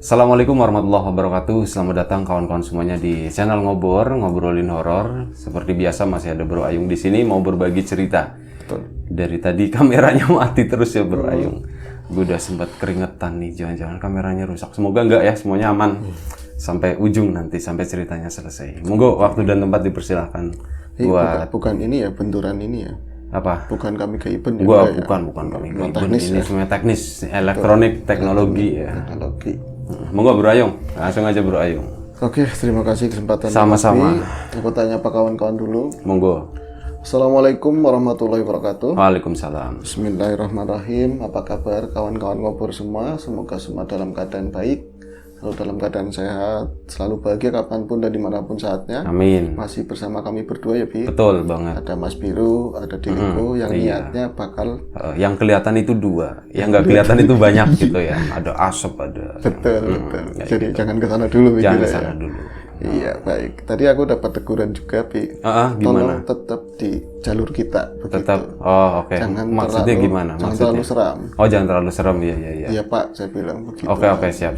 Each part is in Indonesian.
Assalamualaikum warahmatullahi wabarakatuh. Selamat datang kawan-kawan semuanya di channel Ngobrolin Horor. Seperti biasa masih ada Bro Ayung di sini mau berbagi cerita. Betul. Dari tadi kameranya mati terus ya Bro Ayung. Gue udah sempat keringetan nih, jangan-jangan kameranya rusak. Semoga enggak ya, semuanya aman. Sampai ujung nanti, sampai ceritanya selesai. Monggo waktu dan tempat dipersilahkan. Bukan ini ya, benturan ini ya. Apa? Bukan kami keiben ya. Bukan kami keiben. Teknis Ini ya. semuanya teknis, elektronik, teknologi ya. Teknologi. Monggo Bro Ayung, langsung aja Bro Ayung. Oke, terima kasih kesempatan. Sama-sama. Aku tanya apa kawan-kawan dulu. Monggo. Assalamualaikum warahmatullahi wabarakatuh. Waalaikumsalam. Bismillahirrahmanirrahim. Apa kabar kawan-kawan ngobrol semua? Semoga semua dalam keadaan baik, selalu dalam keadaan sehat, selalu bahagia kapanpun dan dimanapun saatnya. Amin. Masih bersama kami berdua ya, Bi. Betul banget. Ada Mas Biru, ada diriku yang iya. niatnya bakal Yang kelihatan itu dua, yang nggak kelihatan itu banyak gitu ya. Ada asap, ada. betul. Jadi jangan ke sana dulu, Bi, Jangan kita sana ya. dulu. Iya, baik. Tadi aku dapat teguran juga, Bi. Gimana? Tolong tetap di jalur kita, begitu. Tetap. Oh, oke. Jangan Maksudnya terlalu, gimana? Jangan Maksudnya? terlalu seram. Oh, jangan terlalu serem ya. Iya, Pak, saya bilang begitu. Oke, siap.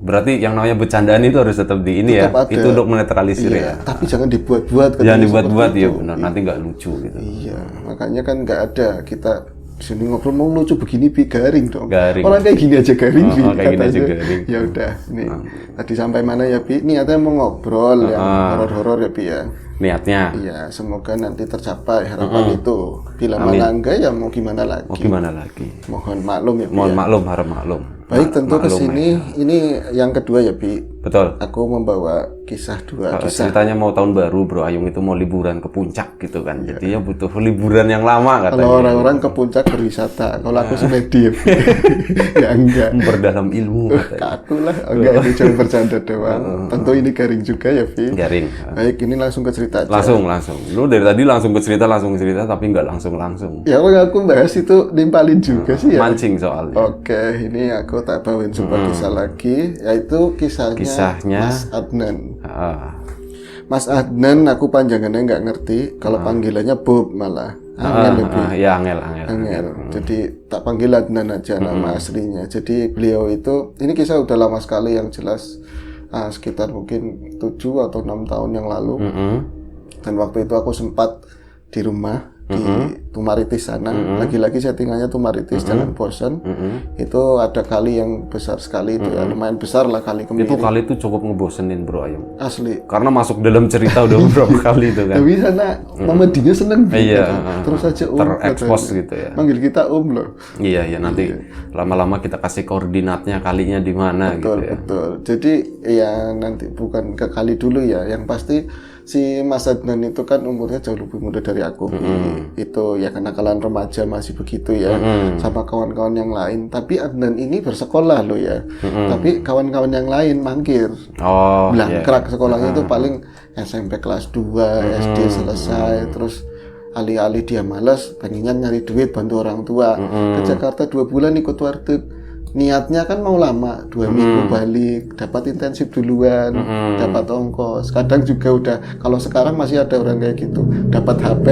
Berarti yang namanya bercandaan itu harus tetap di ini ya. Tetap ada. Itu untuk menetralisir Iya, ya. tapi jangan dibuat-buat. Jangan katanya dibuat-buat seperti ya itu. benar. Nanti nggak lucu gitu. Iya, makanya kan nggak ada kita di sini ngobrol mau lucu begini, Bi, garing dong. Garing. Orang kayak gini aja garing, Bi. kayak gini aja katanya. garing. Ya udah, nih. Tadi sampai mana ya, Bi? Niatnya mau ngobrol yang horor-horor ya, Bi ya. Niatnya. Iya, semoga nanti tercapai harapan itu. Bila mana enggak ya mau gimana lagi. Mau gimana lagi? Mohon maklum ya, Bi. Mohon maklum, harap maklum. Baik, tentu ke Maklum, sini ini yang kedua ya, Bi. Betul. Aku membawa kisah dua kisah. Ceritanya mau tahun baru Bro Ayung itu mau liburan ke puncak gitu kan. Jadi ya butuh liburan yang lama katanya. Kalau orang-orang ke puncak berwisata, kalau aku semedi ya, Bi. Ya enggak. Memperdalam ilmu katanya. Kaku lah, enggak ini cuma bercanda doang. Tentu ini garing juga ya, Bi. Garing. Baik, ini langsung ke cerita aja. Langsung. Lu dari tadi langsung ke cerita tapi nggak langsung. Ya kalau aku bahas itu nimpalin juga sih ya. Mancing soalnya. Oke, ini aku tak bawain sebuah kisah lagi, yaitu kisahnya Mas Adnan. Mas Adnan, aku panjangannya nggak ngerti, kalau panggilannya Bob malah. Angel lebih. Ya Angel. Jadi tak panggil Adnan aja nama aslinya. Jadi beliau itu, ini kisah udah lama sekali yang jelas, sekitar mungkin 7 atau 6 tahun yang lalu. Dan waktu itu aku sempat di rumah di Tumaritis sana. Lagi-lagi settingannya Tumaritis, jangan bosan. Itu ada kali yang besar sekali itu ya, lumayan besar lah kali Kemiri. Itu kali itu cukup ngebosenin Bro Ayung. Asli. Karena masuk dalam cerita udah beberapa kali itu kan. Tapi sana Mama Dinya seneng Iya, terus aja terekspos katanya. gitu ya. Manggil kita loh. Iya nanti lama-lama kita kasih koordinatnya kalinya di mana gitu ya. Betul. Jadi ya nanti bukan ke kali dulu ya, yang pasti si Mas Adnan itu kan umurnya jauh lebih muda dari aku. Itu ya kenakalan remaja masih begitu ya, sama kawan-kawan yang lain. Tapi Adnan ini bersekolah loh ya. Tapi kawan-kawan yang lain mangkir. Blangkrak sekolahnya itu paling SMP kelas 2, SD selesai, terus alih-alih dia malas, pengennya nyari duit bantu orang tua. Ke Jakarta 2 bulan ikut warteg. Niatnya kan mau lama, 2 minggu balik, dapat intensif duluan, dapat ongkos. Kadang juga udah, kalau sekarang masih ada orang kayak gitu, dapat HP,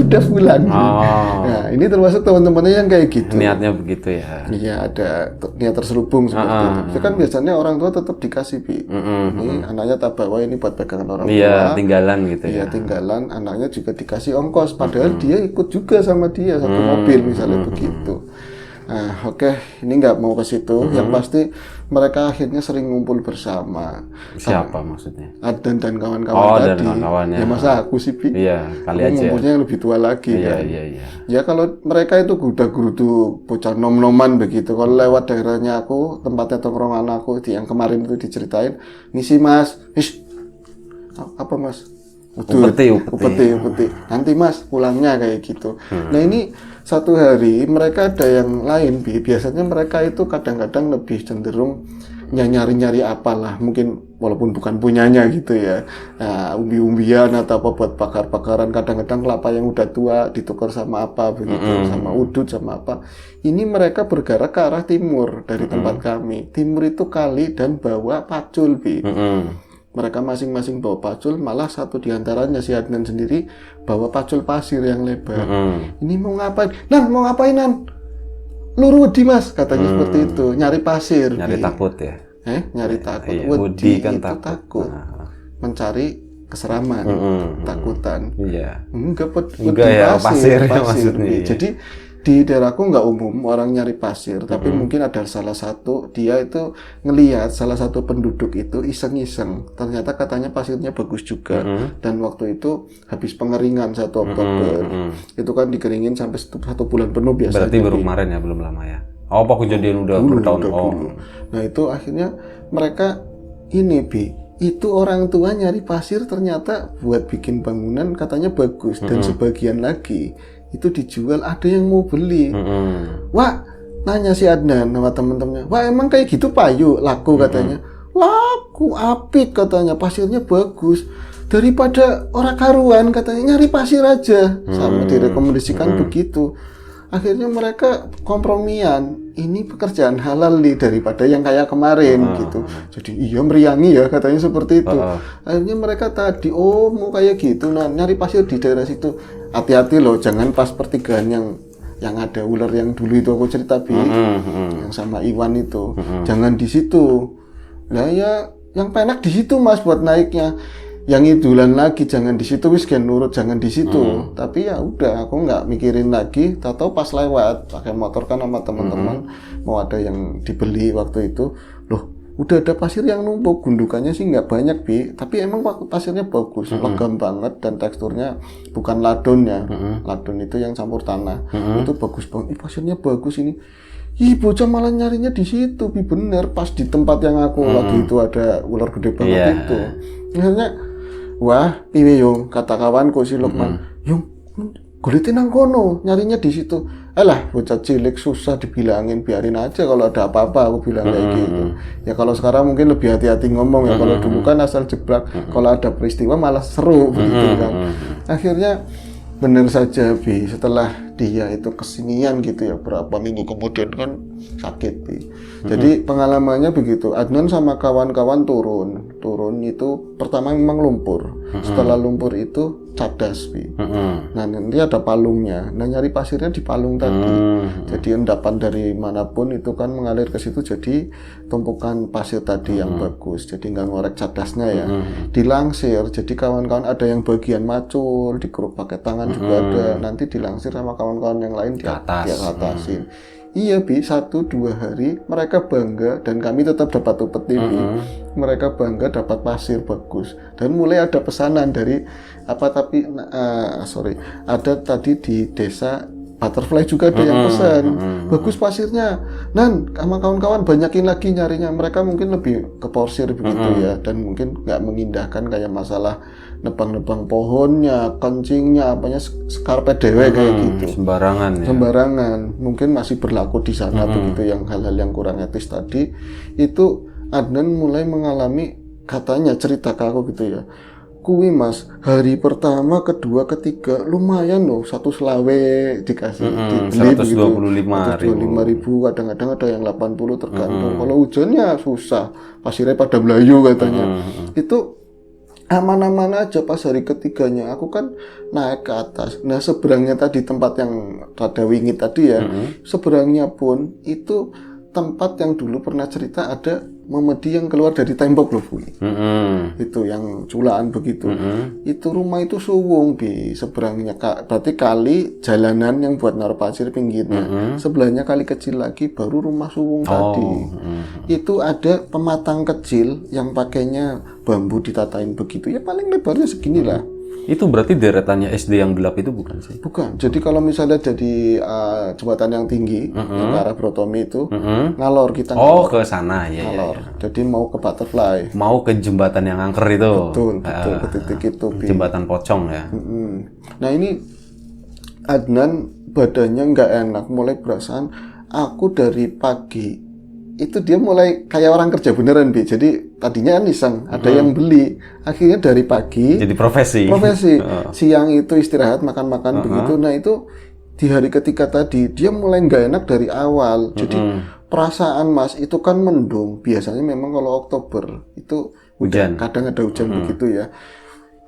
udah pulang. Nah, ini termasuk teman-temannya yang kayak gitu. Niatnya begitu ya. Iya, ada niat terselubung seperti itu. Itu kan biasanya orang tua tetap dikasih, Bi. Ini anaknya tak bawa ini buat pegangan orang tua. Iya, tinggalan gitu ya. Iya, tinggalan, anaknya juga dikasih ongkos, padahal dia ikut juga sama dia satu mobil misalnya begitu. Nah, oke, ini nggak mau ke situ. Yang pasti mereka akhirnya sering ngumpul bersama. Siapa maksudnya? Adnan dan kawan-kawan tadi. Dan kawan-kawannya. Ya masa aku sih, Bi? Iya, kali Aku aja. ngumpulnya yang lebih tua lagi kan. Iya. Ya kalau mereka itu guda-gudu bocah nom-noman begitu. Kalau lewat daerahnya aku, tempatnya tongkrongan aku yang kemarin itu diceritain, ngisi Mas. Apa Mas? Upeti. Nanti Mas pulangnya kayak gitu. Nah ini satu hari mereka ada yang lain, Bi. Biasanya mereka itu kadang-kadang lebih cenderung nyari-nyari apalah, mungkin walaupun bukan punyanya gitu ya. Nah, umbi-umbian atau apa buat bakar-bakaran, kadang-kadang kelapa yang udah tua ditukar sama apa begitu, sama udut sama apa. Ini mereka bergerak ke arah timur dari tempat kami. Timur itu kali dan bawa pacul, Bi. Mereka masing-masing bawa pacul, malah satu diantaranya si Adnan sendiri bawa pacul pasir yang lebar. Ini mau ngapain? Mau ngapain, Nan? Luru di Mas, katanya seperti itu, nyari pasir. Nyari takut ya. Nyari takut. Iya, Wedi wedi kan itu takut. Mencari keseraman, takutan. Iya. Enggak ya, pasir ya maksudnya. Iya. Jadi di daerahku nggak umum orang nyari pasir, tapi mungkin ada salah satu dia itu ngelihat salah satu penduduk itu iseng-iseng. Ternyata katanya pasirnya bagus juga. Dan waktu itu habis pengeringan 1 Oktober. Itu kan dikeringin sampai 1 bulan penuh biasanya. Berarti baru kemarin ya, belum lama ya. Oh, apa kejadian udah bertahun-tahun. Nah, itu akhirnya mereka ini itu orang tua nyari pasir ternyata buat bikin bangunan katanya bagus dan sebagian lagi itu dijual, ada yang mau beli. Wah, nanya si Adnan sama temen-temennya, wah emang kayak gitu payu laku katanya. Laku, apik katanya, pasirnya bagus. Daripada orang karuan katanya, nyari pasir aja. Sama direkomendasikan begitu. Akhirnya mereka kompromian, ini pekerjaan halal nih daripada yang kayak kemarin gitu. Jadi iya meriangi ya katanya seperti itu. Akhirnya mereka tadi mau kayak gitu, nah nyari pasir di daerah situ. Hati-hati loh, jangan pas pertigaan yang ada ular yang dulu itu aku cerita yang sama Iwan itu. Jangan di situ. Nah ya yang penak di situ Mas buat naiknya. Yang idulan lagi jangan di situ, wis gen nurut jangan di situ. Tapi ya udah aku nggak mikirin lagi. Tahu pas lewat pakai motor kan sama teman-teman mau ada yang dibeli waktu itu. Loh, udah ada pasir yang numpuk, gundukannya sih nggak banyak tapi emang pasirnya bagus, legam banget dan teksturnya bukan ladon ya. Ladon itu yang campur tanah. Itu bagus banget. Pasirnya bagus ini. Bocah malah nyarinya di situ, bener pas di tempat yang aku lagi itu ada ular gede banget itu. Akhirnya wah, piye yung kata kawanku si Lukman, yung gulitin nang kono, nyarinya di situ. Alah, bocah cilik susah dibilangin, biarin aja kalau ada apa-apa aku bilang kayak gitu. Ya kalau sekarang mungkin lebih hati-hati ngomong ya, kalau dulu kan asal jeblak, kalau ada peristiwa malah seru begitu kan. Akhirnya bener saja setelah dia itu kesinian gitu ya berapa minggu kemudian kan sakit Jadi pengalamannya begitu. Adnan sama kawan-kawan turun itu pertama memang lumpur. Setelah lumpur itu cadas Nah nanti ada palungnya. Nah nyari pasirnya di palung tadi. Jadi endapan dari manapun itu kan mengalir ke situ jadi tumpukan pasir tadi yang bagus. Jadi nggak ngorek cadasnya ya. Dilangsir. Jadi kawan-kawan ada yang bagian macul dikeruk pakai tangan juga ada. Nanti dilangsir sama kawan-kawan yang lain di atasin. Iya 1-2 hari mereka bangga dan kami tetap dapat upeti mereka bangga dapat pasir bagus dan mulai ada pesanan dari ada tadi di desa Butterfly juga ada yang pesan bagus pasirnya sama kawan-kawan banyakin lagi nyarinya, mereka mungkin lebih ke porsir begitu ya dan mungkin nggak mengindahkan kayak masalah nebang-nebang pohonnya, kencingnya, apanya skarpet dewe kayak gitu. Sembarangan. Mungkin masih berlaku di sana begitu yang hal-hal yang kurang etis tadi. Itu Adnan mulai mengalami katanya cerita ke aku gitu ya. Kuwi Mas, hari pertama, kedua, ketiga lumayan loh 1 selawe dikasih dibeli 125.000. Kadang-kadang ada yang 80 tergantung. Kalau hujannya susah, pasirnya pada melayu katanya. Itu aman-aman aja. Pas hari ketiganya aku kan naik ke atas. Nah seberangnya tadi tempat yang rada wingit tadi ya, seberangnya pun itu tempat yang dulu pernah cerita ada memedi yang keluar dari tembok loh Bu. Itu yang culaan begitu. Itu rumah itu suwung seberangnya berarti kali jalanan yang buat naruh pasir pinggirnya. Sebelahnya kali kecil lagi baru rumah suwung tadi. Itu ada pematang kecil yang pakainya bambu ditatain begitu ya, paling lebarnya segini lah. Itu berarti deretannya SD yang gelap itu bukan sih? Bukan. Jadi kalau misalnya jadi jembatan yang tinggi yang ke arah Brotomi itu ngalor kita. Oh, ke sana ya. Ngalor. Jadi mau ke Butterfly. Mau ke jembatan yang angker itu. Betul ke titik itu. Jembatan pocong ya. Nah ini Adnan badannya nggak enak, mulai perasaan aku dari pagi itu dia mulai kayak orang kerja beneran jadi tadinya kan iseng ada yang beli, akhirnya dari pagi jadi profesi siang itu istirahat makan-makan begitu. Nah itu di hari ketiga tadi dia mulai nggak enak dari awal. Jadi perasaan Mas itu kan mendung, biasanya memang kalau Oktober itu hujan, kadang ada hujan begitu ya.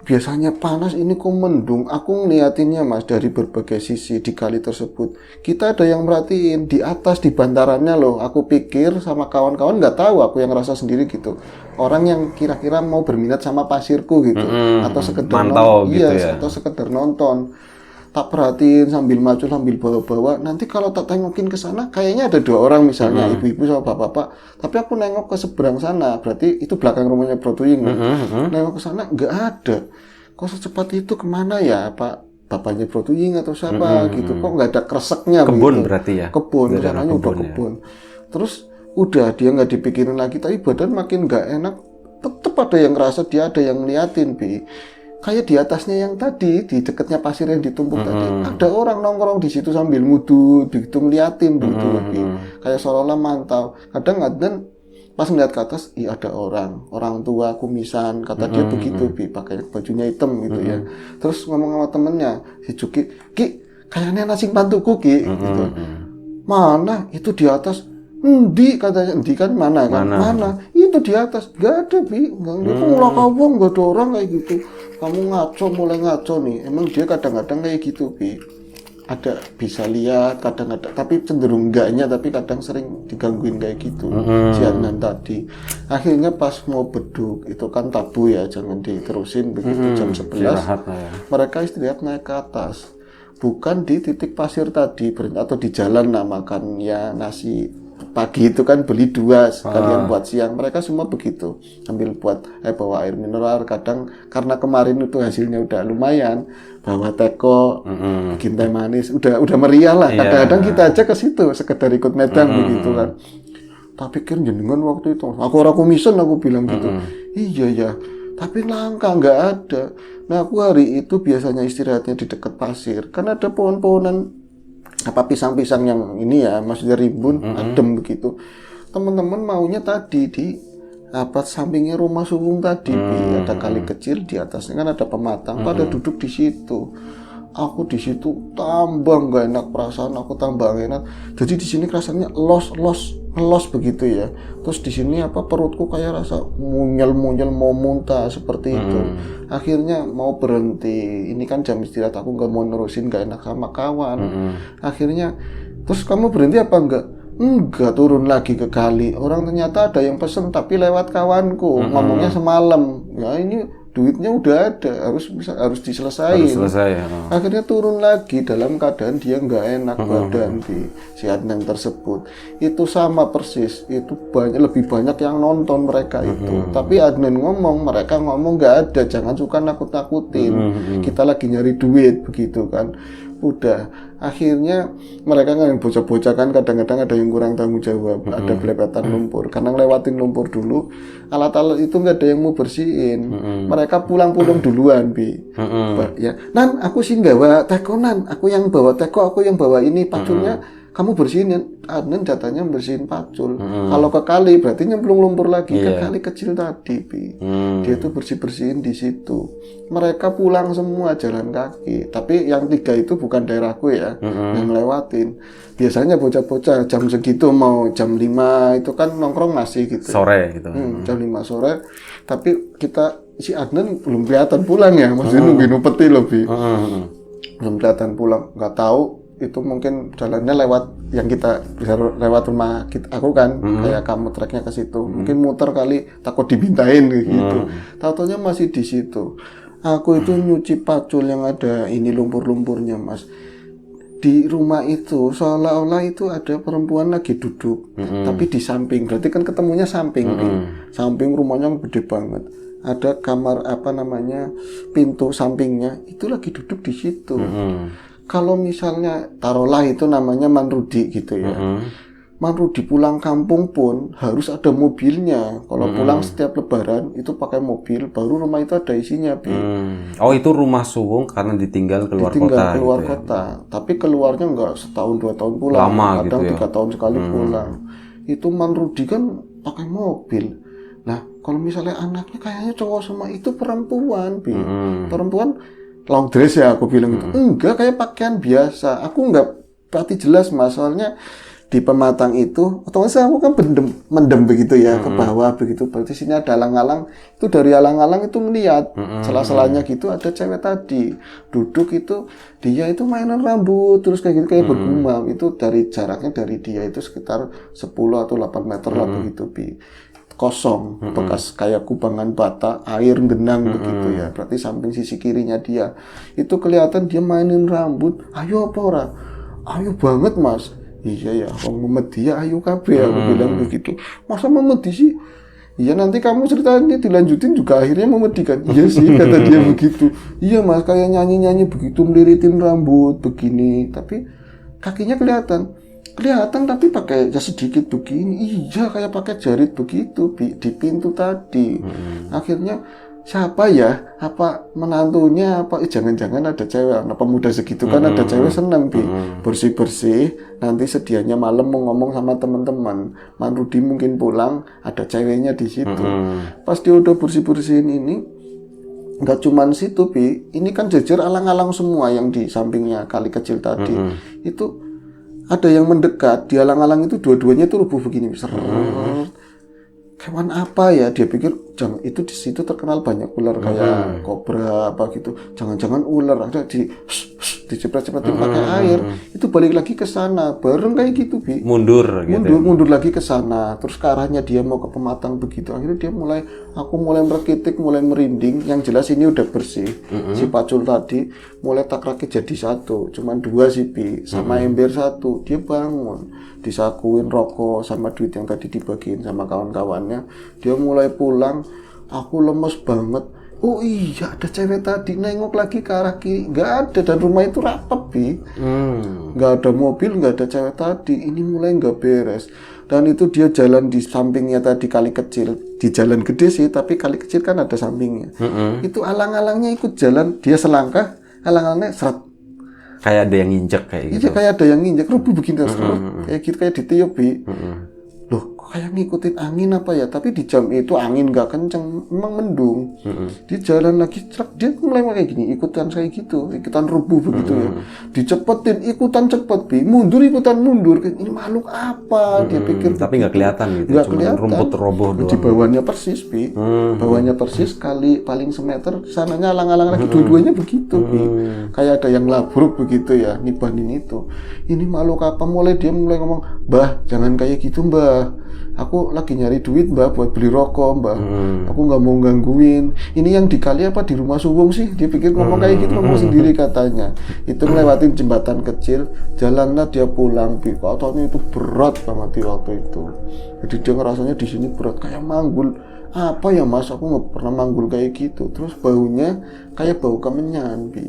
biasanya panas, ini kok mendung. Aku ngeliatinnya Mas dari berbagai sisi di kali tersebut. Kita ada yang merhatiin di atas di bantarannya loh. Aku pikir sama kawan-kawan nggak tahu, aku yang rasa sendiri gitu. Orang yang kira-kira mau berminat sama pasirku gitu, atau sekedar mantau gitu ya. atau sekedar nonton. Tak perhatiin sambil maju sambil bawa-bawa. Nanti kalau tak tengokin ke sana, kayaknya ada 2 orang misalnya, ibu-ibu sama bapak-bapak. Tapi aku nengok ke seberang sana, berarti itu belakang rumahnya Bro Tuying. Nengok ke sana nggak ada. Kok secepat itu kemana ya Pak? Bapaknya Bro Tuying atau siapa gitu? Kok nggak ada kreseknya? Kebun begitu. Berarti ya? Kebun, caranya udah kebun. Terus udah dia nggak dipikirin lagi, tapi badan makin nggak enak. Tetep ada yang ngerasa, dia ada yang ngeliatin, Bi. Kayak di atasnya yang tadi, di dekatnya pasir yang ditumpuk tadi, ada orang nongkrong di situ sambil ngudu, begitu ngeliatin begitu lebih. Kayak seolah-olah mantau. Kadang pas ngeliat ke atas, ada orang tua kumisan, kata dia begitu, Bi, pakai bajunya hitam gitu ya. Terus ngomong sama temennya, si Juki, Ki, kayaknya nasi bantuku Ki, gitu. Mana? Itu di atas. Endi katanya, endi kan mana kan? Mana? Itu di atas. Gak ada, Bi. Kamu ngulah kawang, gak ada orang kayak gitu. Kamu ngaco, mulai ngaco nih. Emang dia kadang-kadang kayak gitu, Bi. Ada bisa lihat kadang-kadang, tapi cenderung enggaknya, tapi kadang sering digangguin kayak gitu. Si Adnan tadi. Akhirnya pas mau beduk, itu kan tabu ya, jangan diterusin begitu jam 11. Mereka istirahat naik ke atas. Bukan di titik pasir tadi, atau di jalan makan ya nasi pagi itu kan beli 2 sekalian buat siang. Mereka semua begitu, sambil buat bawa air mineral. Kadang karena kemarin itu hasilnya udah lumayan, bawa teko, bikin teh manis, udah meriah lah. Kadang-kadang kita aja ke situ sekedar ikut medang begitu kan. Tak pikir jenengan waktu itu, aku misen, aku bilang gitu. Iya ya, tapi langka nggak ada. Nah aku hari itu biasanya istirahatnya di dekat pasir, kan ada pohon-pohonan pisang-pisang yang ini ya, maksudnya rimbun, adem begitu. Teman-teman maunya tadi di sampingnya rumah Suwung tadi, ada kali kecil, di atasnya kan ada pematang, pada duduk di situ. Aku di situ tambah nggak enak perasaan, aku tambah gak enak. Jadi di sini rasanya ngelos begitu ya. Terus di sini perutku kayak rasa munyel mau muntah seperti itu. Akhirnya mau berhenti. Ini kan jam istirahat, aku nggak mau nerusin, nggak enak sama kawan. Akhirnya terus kamu berhenti apa enggak? Enggak, turun lagi ke kali. Orang ternyata ada yang pesen tapi lewat kawanku, ngomongnya semalam. Ya ini duitnya udah ada, harus diselesaikan. Akhirnya turun lagi dalam keadaan dia nggak enak badan si Adnan tersebut. Itu sama persis, itu lebih banyak yang nonton mereka itu. Tapi Adnan mereka ngomong nggak ada, jangan suka nakut-nakutin. Kita lagi nyari duit begitu kan. Udah, akhirnya mereka kan bocah-bocah kan kadang-kadang ada yang kurang tanggung jawab, ada belepetan lumpur, karena lewatin lumpur dulu, alat-alat itu nggak ada yang mau bersihin. Mereka pulang duluan, Bi. Ya, Nan, aku sih nggak bawa teko, Nan, aku yang bawa teko, aku yang bawa ini paculnya, kamu bersihin ya. Adnan datanya bersihin pacul. Kalau ke kali berarti nyemplung lumpur lagi ke kali kecil tadi, Bi. Dia tuh bersihin di situ. Mereka pulang semua jalan kaki. Tapi yang 3 itu bukan daerahku ya, yang lewatin. Biasanya bocah-bocah jam segitu mau jam 5 itu kan nongkrong masih gitu. Sore gitu. Jam 5 sore. Tapi si Adnan belum kelihatan pulang ya, masih nungguin upeti loh, Bi. Belum kelihatan pulang, nggak tahu. Itu mungkin jalannya lewat yang kita bisa lewat rumah aku kan, kayak kamu treknya ke situ, mungkin muter kali, takut dibintain gitu. Tahu-taunya masih di situ. Aku itu nyuci pacul yang ada ini lumpur-lumpurnya, Mas. Di rumah itu seolah-olah itu ada perempuan lagi duduk, tapi di samping, berarti kan ketemunya samping, samping rumahnya gede banget. Ada kamar pintu sampingnya itu lagi duduk di situ. Kalau misalnya taruhlah itu namanya Manrudi gitu ya. Manrudi pulang kampung pun harus ada mobilnya. Kalau pulang setiap lebaran itu pakai mobil, baru rumah itu ada isinya, Bi. Oh, itu rumah Suwung karena ditinggal keluar kota. Keluar kota. Tapi keluarnya enggak setahun 2 tahun pulang. Lama kadang gitu ya. 3 tahun sekali pulang. Itu Manrudi kan pakai mobil. Nah, kalau misalnya anaknya kayaknya cowok semua, itu perempuan, Bi. Perempuan long dress ya aku bilang itu. Enggak, kayak pakaian biasa. Aku enggak berarti jelas, Mas. Soalnya di pematang itu, otomatis aku kan mendem begitu ya ke bawah begitu. Berarti sini ada alang-alang, itu dari alang-alang itu melihat sela-selanya gitu ada cewek tadi duduk itu, dia itu mainan rambut terus kayak gitu kayak bergumam. Itu dari jaraknya dari dia itu sekitar 10 atau 8 meter lah begitu Bi. Kosong, bekas kayak kubangan bata, air genang begitu ya. Berarti samping sisi kirinya dia itu kelihatan dia mainin rambut. Ayo apa ora? Ayo banget mas. Iya ya, wong memedi ya ayo kabeh aku bilang begitu. Masa memedi sih? Iya nanti kamu ceritanya dilanjutin juga akhirnya memedi kan. Iya sih kata dia begitu. Iya mas kayak nyanyi-nyanyi begitu meliritin rambut begini. Tapi kakinya kelihatan tapi pakai jas sedikit begini. Iya kayak pakai jarit begitu di pintu tadi. Akhirnya siapa ya? Apa menantunya? Apa jangan-jangan ada cewek? Nah pemuda segitu kan ada cewek senang Bi bersih-bersih. Nanti sedianya malam mau ngomong sama teman-teman. Man Rudi mungkin pulang ada ceweknya di situ. Pas dia udah bersih-bersihin ini, nggak cuman situ Bi. Ini kan jejer alang-alang semua yang di sampingnya kali kecil tadi. Itu ada yang mendekat di alang-alang itu dua-duanya itu rubuh begini. Hewan apa ya? Dia pikir jangan itu di situ terkenal banyak ular kayak kobra apa gitu. Jangan-jangan ular ada dicepret-cepretin pakai air. Itu balik lagi ke sana, bareng kayak gitu Bi. Mundur gitu. Mundur lagi ke sana. Terus ke arahnya dia mau ke pematang begitu. Akhirnya dia aku mulai merkitik, mulai merinding. Yang jelas ini udah bersih. Si pacul tadi mulai tak rakit jadi satu. Cuman 2 sih Bi, sama ember 1. Dia bangun, disakuin rokok sama duit yang tadi dibagiin sama kawan-kawannya. Dia mulai pulang. Aku lemes banget. Oh iya ada cewek tadi, nengok lagi ke arah kiri, nggak ada, dan rumah itu rapat Bi. Nggak ada mobil, nggak ada cewek tadi. Ini mulai nggak beres. Dan itu dia jalan di sampingnya tadi kali kecil, di jalan gede sih tapi kali kecil kan ada sampingnya. Itu alang-alangnya ikut jalan, dia selangkah alang-alangnya seret. Kayak ada yang nginjek kayak gitu. Iya kayak ada yang nginjek, rubuh begini kayak gitu, kayak ditiup Bi. Loh kayak ngikutin angin apa ya, tapi di jam itu angin gak kenceng, memang mendung. Dia jalan lagi dia mulai kayak gini, ikutan kayak gitu, ikutan rubuh begitu ya, dicepetin ikutan cepet Bi, mundur ikutan mundur. Ini makhluk apa dia pikir, tapi nggak kelihatan gitu, nggak cuma kelihatan. rumput roboh doang. Di bawahnya persis Bi, bawahnya persis kali paling semeter, sananya alang-alang lagi, dua-duanya begitu Bi. Kayak ada yang labruk begitu ya, nibahin itu. Ini makhluk apa? Dia mulai ngomong, "Mbah, jangan kayak gitu, Mbah. Aku lagi nyari duit Mbah buat beli rokok Mbah. Aku nggak mau gangguin. Ini yang dikali apa di rumah Suwung sih?" Dia pikir ngomong kayak gitu, ngomong sendiri katanya. Itu ngelewatin jembatan kecil, jalanlah dia pulang Bi. Katanya itu berat banget di waktu itu. Jadi dia ngerasanya di sini berat kayak manggul. Apa ya Mas? Aku nggak pernah manggul kayak gitu. Terus baunya kayak bau kemenyan Bi.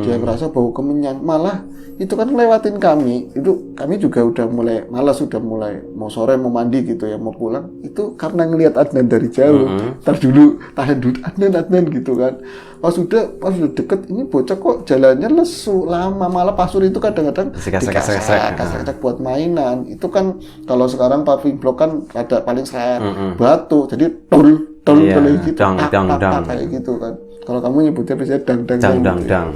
Dia ngerasa bau kemenyan. Malah itu kan lewatin kami, itu kami juga udah mulai malas, sudah mulai mau sore mau mandi gitu ya, mau pulang. Itu karena ngelihat Adnan dari jauh. Tahan dulu Adnan gitu kan. Pas udah deket, ini bocah kok jalannya lesu lama, malah pasur itu kadang-kadang dikasek buat mainan. Itu kan kalau sekarang paving block kan ada paling seret batu, jadi tol kayak gitu, kayak gitu kan. Kalau kamu nyebutnya biasanya dang.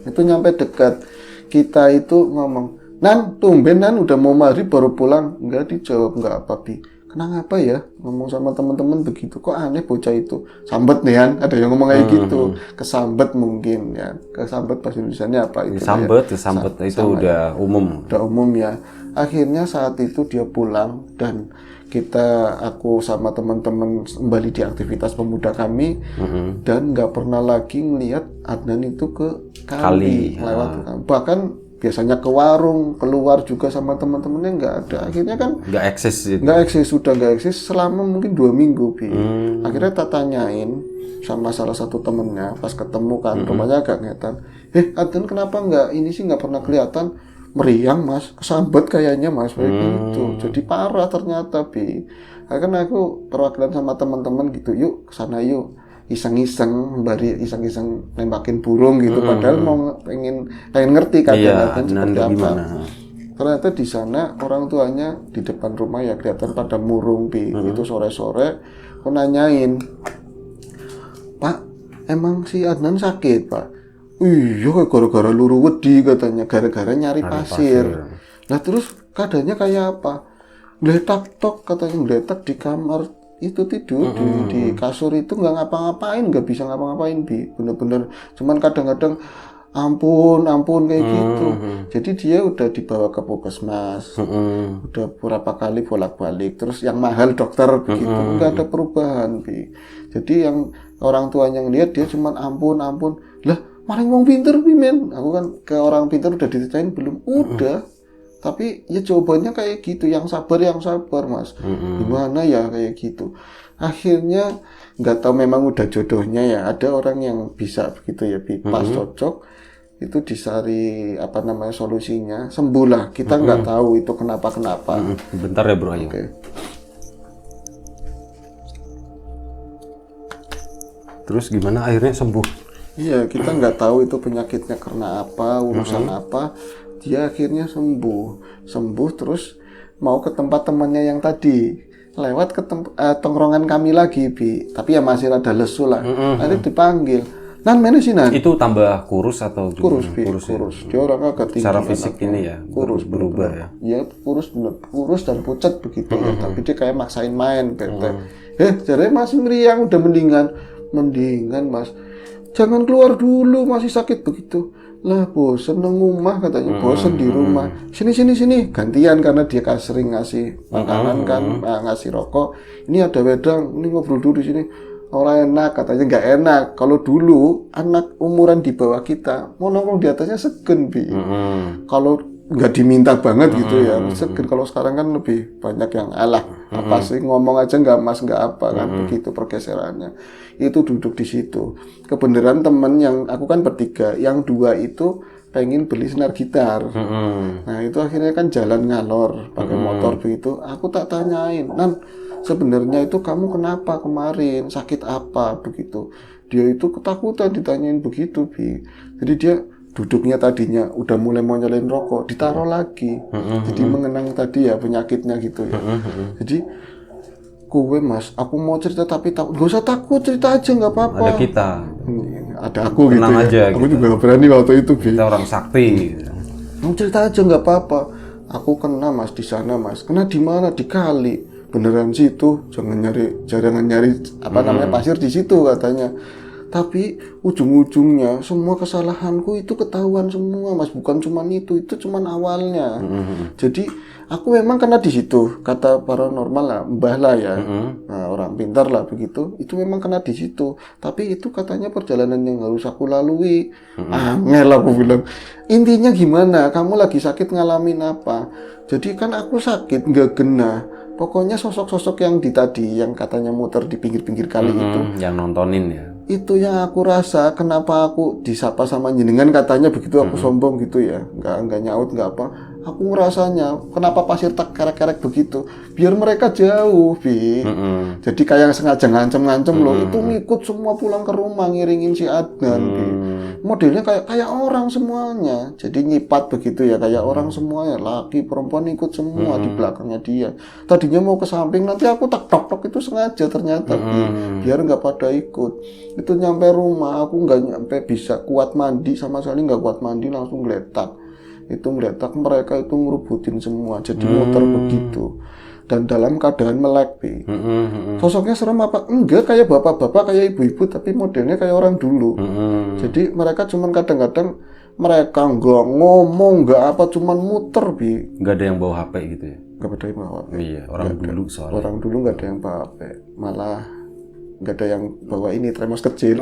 Itu nyampe dekat, kita itu ngomong, "Nan, tumben Nan udah mau maghrib baru pulang." Enggak dijawab, enggak apa Bi. Kenapa ya ngomong sama teman-teman begitu, kok aneh bocah itu. Sambet nih kan, ada yang ngomong kayak gitu. Kesambet mungkin ya. Kesambet bahasa Indonesianya apa itu? Sambet itu udah umum. Udah umum ya. Akhirnya saat itu dia pulang dan aku sama teman-teman kembali di aktivitas pemuda kami, dan nggak pernah lagi ngelihat Adnan itu ke kali lewat. Bahkan biasanya ke warung, keluar juga sama teman-temannya nggak ada. Akhirnya kan nggak eksis sudah nggak eksis selama mungkin 2 minggu Bi. Akhirnya tak tanyain sama salah satu temennya pas ketemu kan, rumahnya agak ngetan. Adnan kenapa nggak pernah kelihatan? Meriang Mas, kesambet kayaknya Mas, kayak gitu. Jadi parah ternyata Bi. Karena aku perwakilan sama teman-teman gitu, yuk kesana yuk, iseng-iseng nembakin burung gitu. Padahal mau pengen ngerti keadaan seperti apa. Gimana? Ternyata di sana orang tuanya di depan rumah ya kelihatan pada murung Bi. Itu sore-sore, aku nanyain, "Pak, emang si Adnan sakit Pak?" "Iya, gara-gara luru wedi," katanya, gara-gara nyari pasir. Nah terus keadaannya kayak apa? Geletak tok katanya, geletak di kamar itu tidur di kasur itu nggak ngapa-ngapain, nggak bisa ngapa-ngapain Bi, bener-bener cuman kadang-kadang ampun kayak gitu. Jadi dia udah dibawa ke puskesmas, udah beberapa kali bolak-balik, terus yang mahal dokter begitu, nggak ada perubahan Bi. Jadi yang orang tuanya ngeliat dia cuman ampun lah, maring wong pinter Bi men. Aku kan ke orang pinter udah diceritain belum, udah. Tapi ya jawabannya kayak gitu, yang sabar Mas. Gimana ya kayak gitu. Akhirnya nggak tahu memang udah jodohnya ya. Ada orang yang bisa begitu ya, pas cocok itu disari solusinya, sembuh lah. Kita nggak tahu itu kenapa. Bentar ya Bro Ayu. Oke. Terus gimana akhirnya sembuh? Iya, kita nggak tahu itu penyakitnya karena apa, urusan apa. Dia akhirnya sembuh terus mau ke tempat temannya yang tadi, lewat ke tongkrongan kami lagi Bi, tapi ya masih ada lesu lah. Nanti dipanggil, Nan mana sih Nan? Itu tambah kurus atau kurus Bi, kurus. Dia orangnya agak tinggi. Secara fisik ini ya, kurus berubah ya. Iya kurus dan pucat begitu ya, tapi dia kayak maksain main bete. Jadi masih meriang, udah mendingan Mas. Jangan keluar dulu, masih sakit begitu. Lah bosen nang rumah katanya, bosen di rumah. Sini gantian karena dia sering ngasih makanan kan, ngasih rokok. Ini ada wedang, ini ngobrol dulu di sini. Orang enak katanya, nggak enak. Kalau dulu anak umuran di bawah kita mau nongkrong di atasnya segen Bi. Kalau nggak diminta banget gitu ya, segen. Kalau sekarang kan lebih banyak yang apa sih ngomong aja nggak Mas nggak apa kan, begitu pergeserannya. Itu duduk di situ. Kebenaran temen yang aku kan bertiga, yang dua itu pengen beli senar gitar. Nah itu akhirnya kan jalan ngalor pakai motor begitu. Aku tak tanyain, Nan sebenarnya itu kamu kenapa kemarin, sakit apa begitu. Dia itu ketakutan ditanyain begitu Bi. Jadi dia duduknya tadinya udah mulai mau nyalain rokok, ditaruh lagi. Jadi mengenang tadi ya penyakitnya gitu ya. Jadi kowe Mas, aku mau cerita tapi gak usah takut, cerita aja nggak apa-apa. Ada kita. Ada aku gitu Tenang ya. aja, Aku gitu. juga gak berani waktu itu Bi. Kita orang sakti. Kamu cerita aja nggak apa-apa. Aku kena Mas di sana Mas. Kena di mana? Di kali. Beneran situ. Jangan nyari pasir di situ katanya. Tapi ujung-ujungnya semua kesalahanku itu ketahuan semua Mas, bukan cuman itu cuman awalnya. Jadi aku memang kena di situ, kata paranormal lah, mbah lah ya, nah, orang pintar lah begitu, itu memang kena di situ. Tapi itu katanya perjalanan yang harus aku lalui. Angel aku bilang. Intinya gimana? Kamu lagi sakit ngalamin apa? Jadi kan aku sakit nggak kena. Pokoknya sosok-sosok yang yang katanya muter di pinggir-pinggir kali itu. Yang nontonin ya. Itu yang aku rasa, kenapa aku disapa sama jenengan katanya begitu, aku sombong gitu ya, nggak nyaut nggak apa, aku ngerasanya kenapa pasir tak kerek-kerek begitu, biar mereka jauh Bi. Jadi kayak sengaja ngancem-ngancem loh, itu ngikut semua pulang ke rumah ngiringin si Adnan Bi. Modelnya kayak orang semuanya, jadi nyipat begitu ya, kayak orang semuanya, laki perempuan ikut semua di belakangnya dia. Tadinya mau ke samping, nanti aku tok itu sengaja ternyata Bi, biar nggak pada ikut. Itu nyampe rumah aku nggak nyampe bisa kuat mandi sama sekali, nggak kuat mandi, langsung geletak. Itu geletak, mereka itu ngerubutin semua, jadi muter begitu dan dalam keadaan melek Bi. Sosoknya serem apa? Enggak, kayak bapak-bapak, kayak ibu-ibu, tapi modelnya kayak orang dulu. Jadi mereka cuman kadang-kadang mereka nggak ngomong, nggak apa, cuman muter Bi. Nggak ada yang bawa HP gitu ya? Nggak ada yang bawa HP. Iya, orang dulu soalnya. Orang dulu nggak ada yang bawa HP, malah nggak ada yang bawa ini tremos kecil,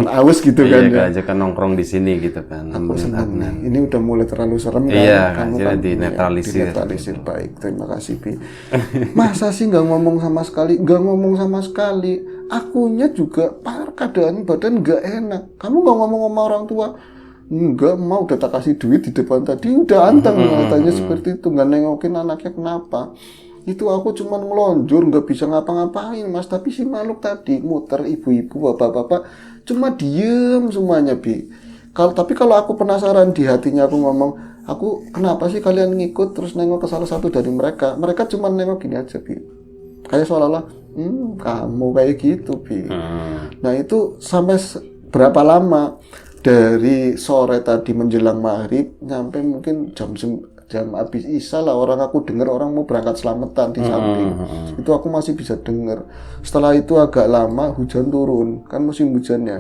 aus gitu kan iya, ya. aja kan nongkrong di sini gitu kan. Aku senang nih. Ini udah mulai terlalu serem kan. Iya, kamu kan dinetralisir. Dinetralisir, baik. Terima kasih Bi. Masa sih nggak ngomong sama sekali? Nggak ngomong sama sekali. Akunya juga keadaan badan nggak enak. Kamu nggak ngomong sama orang tua? Enggak, mau udah tak kasih duit di depan tadi udah anteng katanya seperti itu, nggak nengokin anaknya kenapa. Itu aku cuman ngelonjor, nggak bisa ngapa-ngapain Mas. Tapi si makhluk tadi muter, ibu-ibu, bapak-bapak cuma diem semuanya Bi. Tapi kalau aku penasaran di hatinya, aku ngomong, aku kenapa sih kalian ngikut terus nengok ke salah satu dari mereka. Mereka cuma nengok gini aja Bi, kayak seolah-olah kamu kayak gitu Bi. Nah itu sampai berapa lama, dari sore tadi menjelang maghrib sampai mungkin jam habis isya lah, orang aku dengar orang mau berangkat selamatan di samping. Itu aku masih bisa dengar. Setelah itu agak lama hujan turun, kan musim hujannya.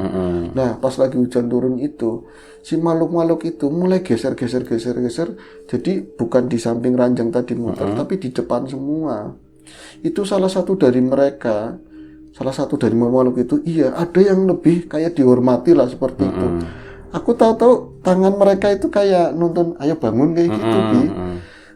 Nah pas lagi hujan turun itu si makhluk-makhluk itu mulai geser. Jadi bukan di samping ranjang tadi muter, tapi di depan semua. Itu salah satu dari makhluk itu, iya ada yang lebih kayak dihormati lah seperti itu. Aku tahu tangan mereka itu kayak nonton ayo bangun kayak gitu Bi.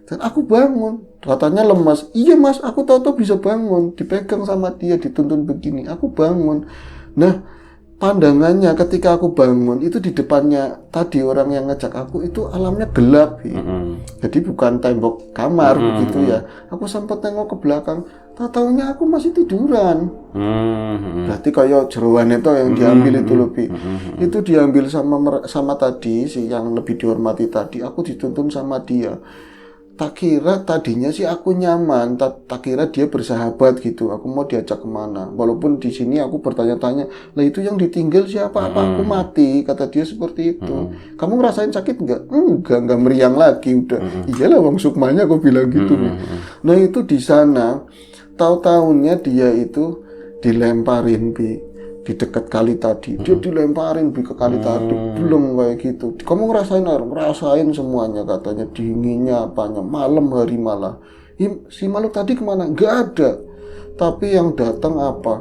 Dan aku bangun, katanya lemas. Iya mas, aku tahu bisa bangun, dipegang sama dia, dituntun begini, aku bangun. Nah pandangannya ketika aku bangun itu di depannya tadi orang yang ngajak aku itu alamnya gelap Bi. Jadi bukan tembok kamar begitu ya. Aku sempat tengok ke belakang, taunya aku masih tiduran. Berarti kayak jeroan itu yang diambil itu lebih. Itu diambil sama tadi si yang lebih dihormati tadi. Aku dituntun sama dia. Tak kira tadinya sih aku nyaman, tak kira dia bersahabat gitu. Aku mau diajak kemana? Walaupun di sini aku bertanya-tanya, lah itu yang ditinggal siapa? Apa aku mati? Kata dia seperti itu. Kamu ngerasain sakit nggak? Enggak meriang lagi udah. Iyalah Bang Sukmanya aku bilang gitu. Nah itu di sana. Tahu-tahunya dia itu dilemparin Bi di dekat kali tadi. Dia dilemparin Bi ke kali tadi, belum kayak gitu. Kamu ngerasain air? Ngerasain semuanya katanya, dinginnya apanya, malam hari malah. Si makhluk tadi kemana? Nggak ada. Tapi yang datang apa?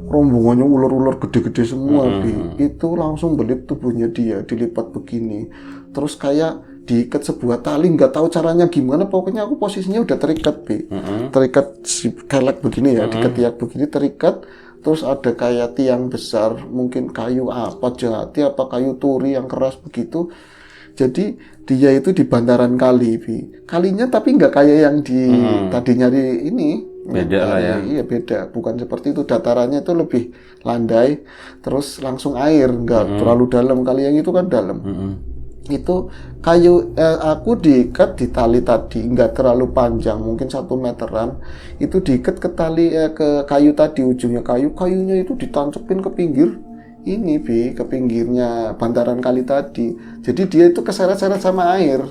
Rombongannya ular-ular gede-gede semua Bi. Itu langsung belit tubuhnya dia, dilipat begini. Terus kayak diikat sebuah tali, nggak tahu caranya gimana, pokoknya aku posisinya udah terikat Bi. Terikat si kelek begini ya, diketiak begini terikat, terus ada kayak tiang besar, mungkin kayu apa jati apa kayu turi yang keras begitu. Jadi dia itu di bantaran kali Bi. Kalinya tapi nggak kayak yang di tadi nyari ini. Beda lah ya. Iya beda, bukan seperti itu, datarannya itu lebih landai, terus langsung air, nggak terlalu dalam. Kali yang itu kan dalam. Itu kayu aku diikat di tali tadi, nggak terlalu panjang, mungkin 1 meteran. Itu diikat ke tali ke kayu tadi, ujungnya kayunya itu ditancepin ke pinggir ini Bi, ke pinggirnya bantaran kali tadi. Jadi dia itu keseret-seret sama air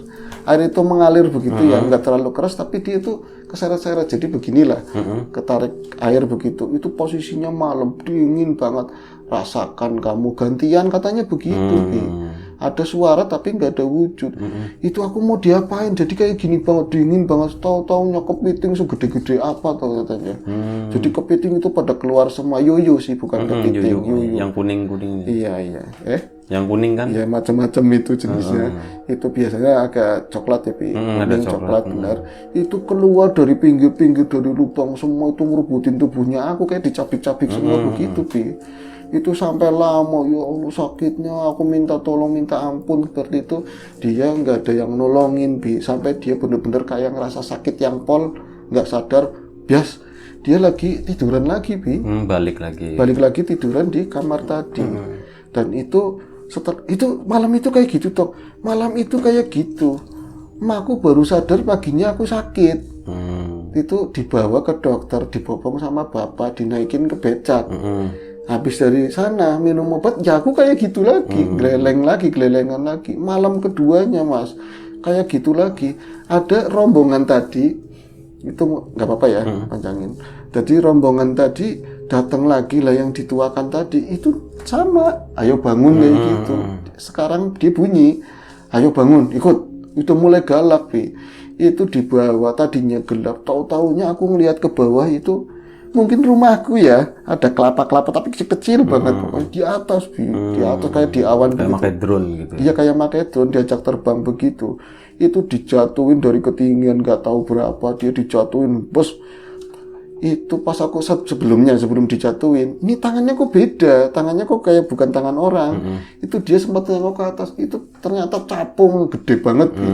itu mengalir begitu ya, nggak terlalu keras tapi dia itu keseret-seret. Jadi beginilah ketarik air begitu. Itu posisinya malam, dingin banget. Rasakan kamu, gantian katanya begitu Bi. Ada suara tapi nggak ada wujud. Itu aku mau diapain? Jadi kayak gini banget, dingin banget. Tahu-taunya kepiting segede-gede apa tahu katanya. Jadi kepiting itu pada keluar semua. Yoyo sih, bukan kepiting. Yoyo. Yang kuning-kuning. Iya. Yang kuning kan? Ya macam-macam itu jenisnya. Itu biasanya agak coklat ya Pi. Ada coklat benar. Itu keluar dari pinggir-pinggir dari lubang semua, itu ngerubutin tubuhnya aku, kayak dicabik-cabik semua begitu Pi. Itu sampai lama, ya Allah sakitnya, aku minta tolong, minta ampun seperti itu. Dia nggak ada yang nolongin Bi, sampai dia bener-bener kayak ngerasa sakit yang pol, nggak sadar, bias dia lagi tiduran lagi Bi. Balik lagi tiduran di kamar tadi. Dan itu malam itu kayak gitu toh, malam itu kayak gitu. Aku baru sadar paginya aku sakit. Itu dibawa ke dokter, dibopong sama bapak, dinaikin ke becak. Habis dari sana minum obat, ya aku kayak gitu lagi, gelelengan lagi. Malam keduanya Mas, kayak gitu lagi. Ada rombongan tadi, itu nggak apa-apa ya, panjangin. Jadi rombongan tadi datang lagi lah, yang dituakan tadi itu sama, ayo bangun kayak gitu. Sekarang dia bunyi, ayo bangun, ikut. Itu mulai galak Bi. Itu di bawah tadinya gelap, tahu-taunya aku ngelihat ke bawah itu. Mungkin rumahku ya, ada kelapa-kelapa tapi kecil-kecil banget. Di atas Bi, di atas kayak di awan kayak pakai drone gitu. Iya kayak pakai drone, diajak terbang begitu. Itu dijatuhin dari ketinggian nggak tahu berapa, dia dijatuhin, bos. Itu pas aku sebelum dijatuhin, ini tangannya kok beda, tangannya kok kayak bukan tangan orang. Itu dia sempat nengok ke atas, itu ternyata capung gede banget Bi.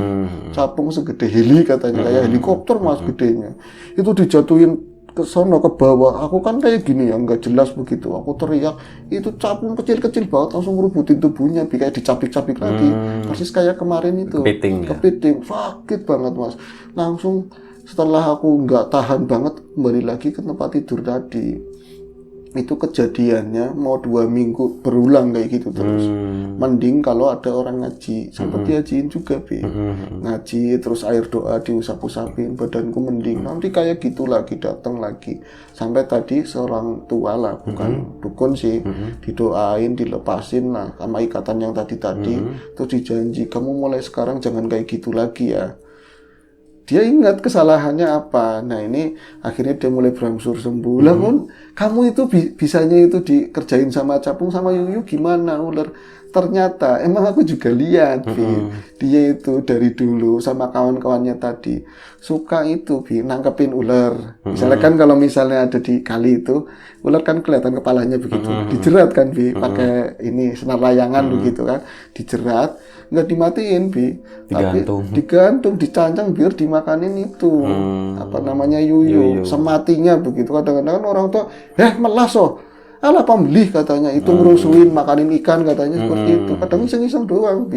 Capung segede heli katanya, kayak helikopter Mas gedenya. Itu dijatuhin ke sono ke bawah, aku kan kayak gini ya, nggak jelas begitu. Aku teriak, itu capung kecil-kecil banget, langsung ngerubutin tubuhnya, kayak dicapik-capik lagi, persis kayak kemarin itu. Kepiting, sakit banget Mas. Langsung setelah aku nggak tahan banget, kembali lagi ke tempat tidur tadi. itu kejadiannya mau 2 minggu berulang kayak gitu terus. Mending kalau ada orang ngaji, sempat diajiin juga Bi. Ngaji terus air doa diusap-usapin, badanku mending. Nanti kayak gitu lagi datang lagi. Sampai tadi seorang tua lah, bukan dukun sih, didoain, dilepasin lah sama ikatan yang tadi-tadi. Terus dijanji, kamu mulai sekarang jangan kayak gitu lagi ya. Dia ingat kesalahannya apa. Nah ini akhirnya dia mulai berangsur sembuh. Lah kamu itu bisanya itu dikerjain sama capung sama yuyu gimana ular? Ternyata emang aku juga lihat dia itu dari dulu sama kawan-kawannya tadi suka itu nangkepin ular. Misalnya kan kalau misalnya ada di kali itu ular kan kelihatan kepalanya begitu, dijerat kan pakai ini senar layangan begitu kan, dijerat nggak dimatiin tapi digantung dicancang biar dimakanin itu apa namanya yuyu sematinya begitu. Kadang-kadang kan orang tua melas alah pembeli katanya itu ngerusuin makanin ikan katanya seperti itu. Kadang iseng-iseng doang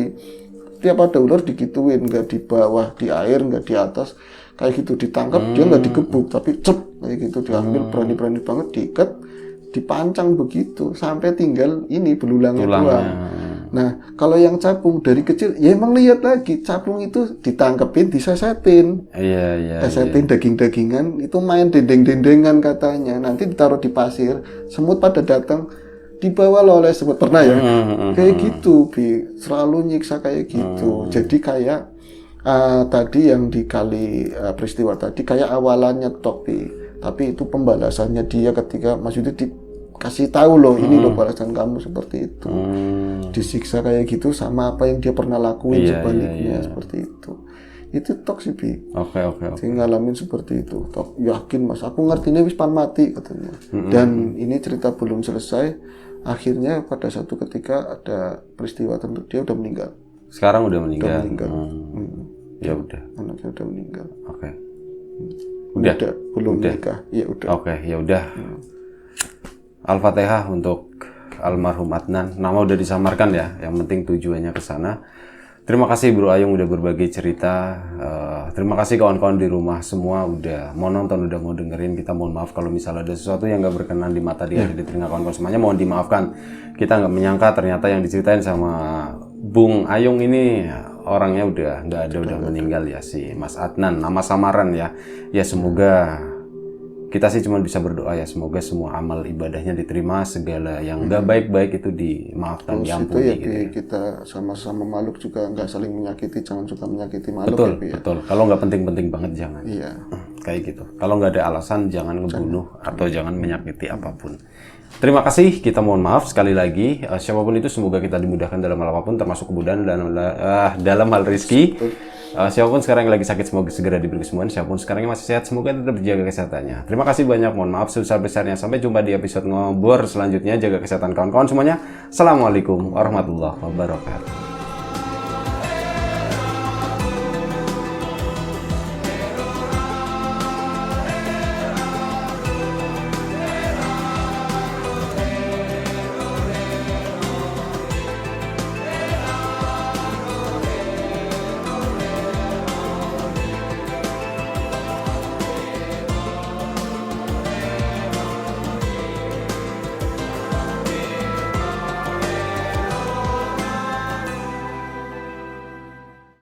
tiap ada ular digituin, nggak di bawah di air, nggak di atas kayak gitu ditangkap dia nggak digebuk tapi cep kayak gitu diambil berani-berani banget diikat dipancang begitu sampai tinggal ini belulangnya doang. Nah kalau yang capung dari kecil ya emang lihat lagi capung itu ditangkepin disesetin, sesetin daging-dagingan itu main dendeng-dendengan katanya, nanti ditaruh di pasir, semut pada datang dibawa oleh semut pernah ya kayak gitu selalu nyiksa kayak gitu. Jadi kayak tadi yang di kali peristiwa tadi kayak awalannya tapi itu pembalasannya dia ketika maksudnya dikasih tahu loh ini loh balasan kamu seperti itu. Disiksa kayak gitu sama apa yang dia pernah lakuin sebaliknya seperti itu tok sih Oke. Saya ngalamin seperti itu tok yakin mas aku ngertinya wis pan mati katanya. Dan ini cerita belum selesai, akhirnya pada satu ketika ada peristiwa tentu dia udah meninggal. Sekarang udah meninggal. Ya udah. Anaknya udah meninggal. Oke. Udah belum nikah. Ya udah. Oke, ya udah. Al-Fatihah untuk almarhum Adnan. Nama udah disamarkan ya, yang penting tujuannya ke sana. Terima kasih Bro Ayung udah berbagi cerita. Terima kasih kawan-kawan di rumah semua udah mau nonton, udah mau dengerin. Kita mohon maaf kalau misalnya ada sesuatu yang nggak berkenan di mata dia, di telinga kawan-kawan semuanya. Mohon dimaafkan. Kita nggak menyangka ternyata yang diceritain sama Bung Ayung ini orangnya udah nggak ada, udah meninggal ya, si Mas Adnan. Nama samaran ya. Ya semoga kita sih cuma bisa berdoa ya, semoga semua amal ibadahnya diterima, segala yang nggak baik-baik itu dimaafkan, diampuni ya, gitu ya. Kita sama-sama makhluk juga nggak saling menyakiti, jangan suka menyakiti makhluk. Betul. Kalau nggak penting-penting banget jangan. Iya. Kayak gitu. Kalau nggak ada alasan jangan ngebunuh atau jangan menyakiti apapun. Terima kasih, kita mohon maaf sekali lagi. Siapapun itu semoga kita dimudahkan dalam hal apapun, termasuk kemudahan dalam hal rezeki. Siapapun sekarang yang lagi sakit semoga segera diberi kesembuhan. Siapapun sekarang yang masih sehat semoga tetap dijaga kesehatannya. Terima kasih banyak, mohon maaf sebesar-besarnya. Sampai jumpa di episode ngobrol selanjutnya. Jaga kesehatan kawan-kawan semuanya. Assalamualaikum warahmatullahi wabarakatuh.